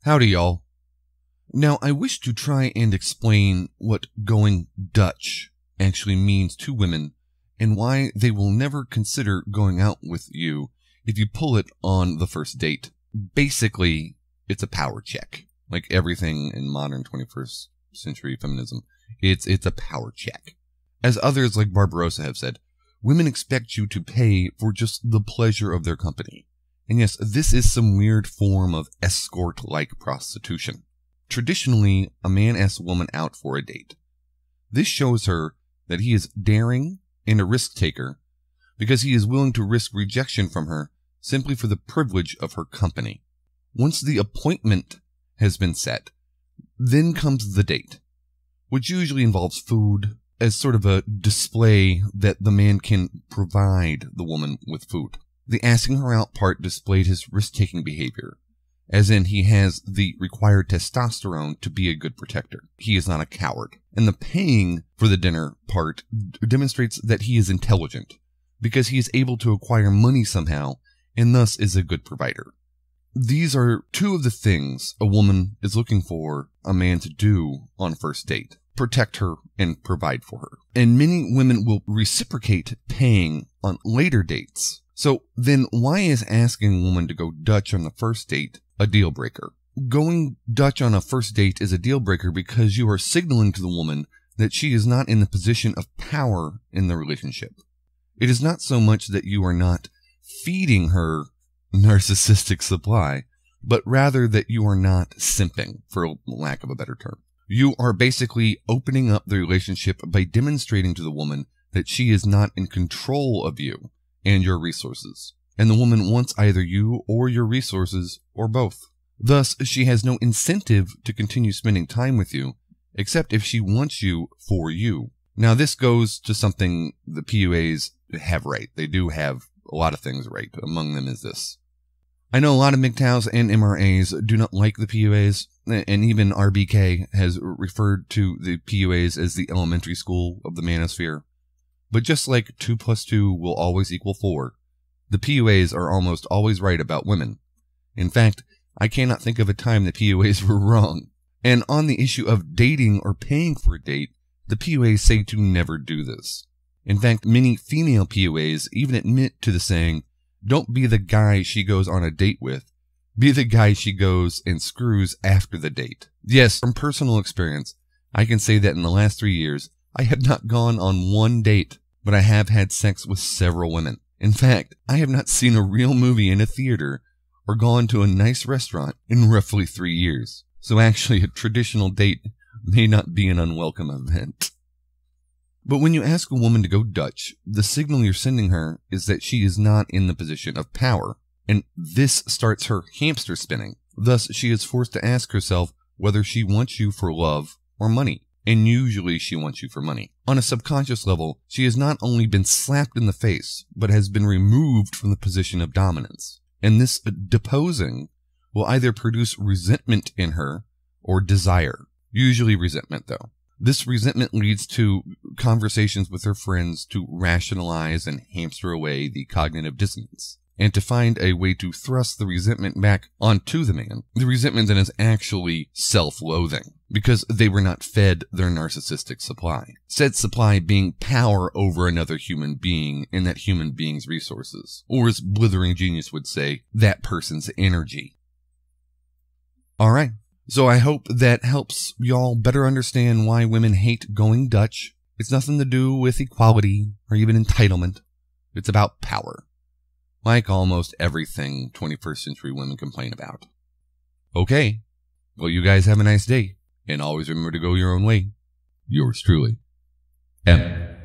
Howdy, y'all. Now, I wish to try and explain what going Dutch actually means to women and why they will never consider going out with you if you pull it on the first date. Basically, it's a power check. Like everything in modern 21st century feminism, it's a power check. As others like Barbarossa have said, women expect you to pay for just the pleasure of their company. And yes, this is some weird form of escort-like prostitution. Traditionally, a man asks a woman out for a date. This shows her that he is daring and a risk taker because he is willing to risk rejection from her simply for the privilege of her company. Once the appointment has been set, then comes the date, which usually involves food as sort of a display that the man can provide the woman with food. The asking her out part displayed his risk-taking behavior, as in he has the required testosterone to be a good protector. He is not a coward. And the paying for the dinner part demonstrates that he is intelligent, because he is able to acquire money somehow, and thus is a good provider. These are two of the things a woman is looking for a man to do on a first date. Protect her and provide for her. And many women will reciprocate paying on later dates. So then why is asking a woman to go Dutch on the first date a deal breaker? Going Dutch on a first date is a deal breaker because you are signaling to the woman that she is not in the position of power in the relationship. It is not so much that you are not feeding her narcissistic supply, but rather that you are not simping, for lack of a better term. You are basically opening up the relationship by demonstrating to the woman that she is not in control of you and your resources, and the woman wants either you or your resources or both. Thus, she has no incentive to continue spending time with you, except if she wants you for you. Now, this goes to something the PUAs have right. They do have a lot of things right. Among them is this. I know a lot of MGTOWs and MRAs do not like the PUAs, and even RBK has referred to the PUAs as the elementary school of the manosphere. But just like 2 + 2 will always equal 4, the PUAs are almost always right about women. In fact, I cannot think of a time the PUAs were wrong. And on the issue of dating or paying for a date, the PUAs say to never do this. In fact, many female PUAs even admit to the saying, don't be the guy she goes on a date with, be the guy she goes and screws after the date. Yes, from personal experience, I can say that in the last 3 years, I have not gone on one date, but I have had sex with several women. In fact, I have not seen a real movie in a theater or gone to a nice restaurant in roughly 3 years. So actually, a traditional date may not be an unwelcome event. But when you ask a woman to go Dutch, the signal you're sending her is that she is not in the position of power, and this starts her hamster spinning. Thus, she is forced to ask herself whether she wants you for love or money. And usually she wants you for money. On a subconscious level, she has not only been slapped in the face, but has been removed from the position of dominance. And this deposing will either produce resentment in her or desire. Usually resentment, though. This resentment leads to conversations with her friends to rationalize and hamster away the cognitive dissonance, and to find a way to thrust the resentment back onto the man. The resentment then is actually self-loathing, because they were not fed their narcissistic supply. Said supply being power over another human being and that human being's resources. Or as Blithering Genius would say, that person's energy. Alright. So I hope that helps y'all better understand why women hate going Dutch. It's nothing to do with equality or even entitlement. It's about power. Like almost everything 21st century women complain about. Okay. Well, you guys have a nice day. And always remember to go your own way. Yours truly, M.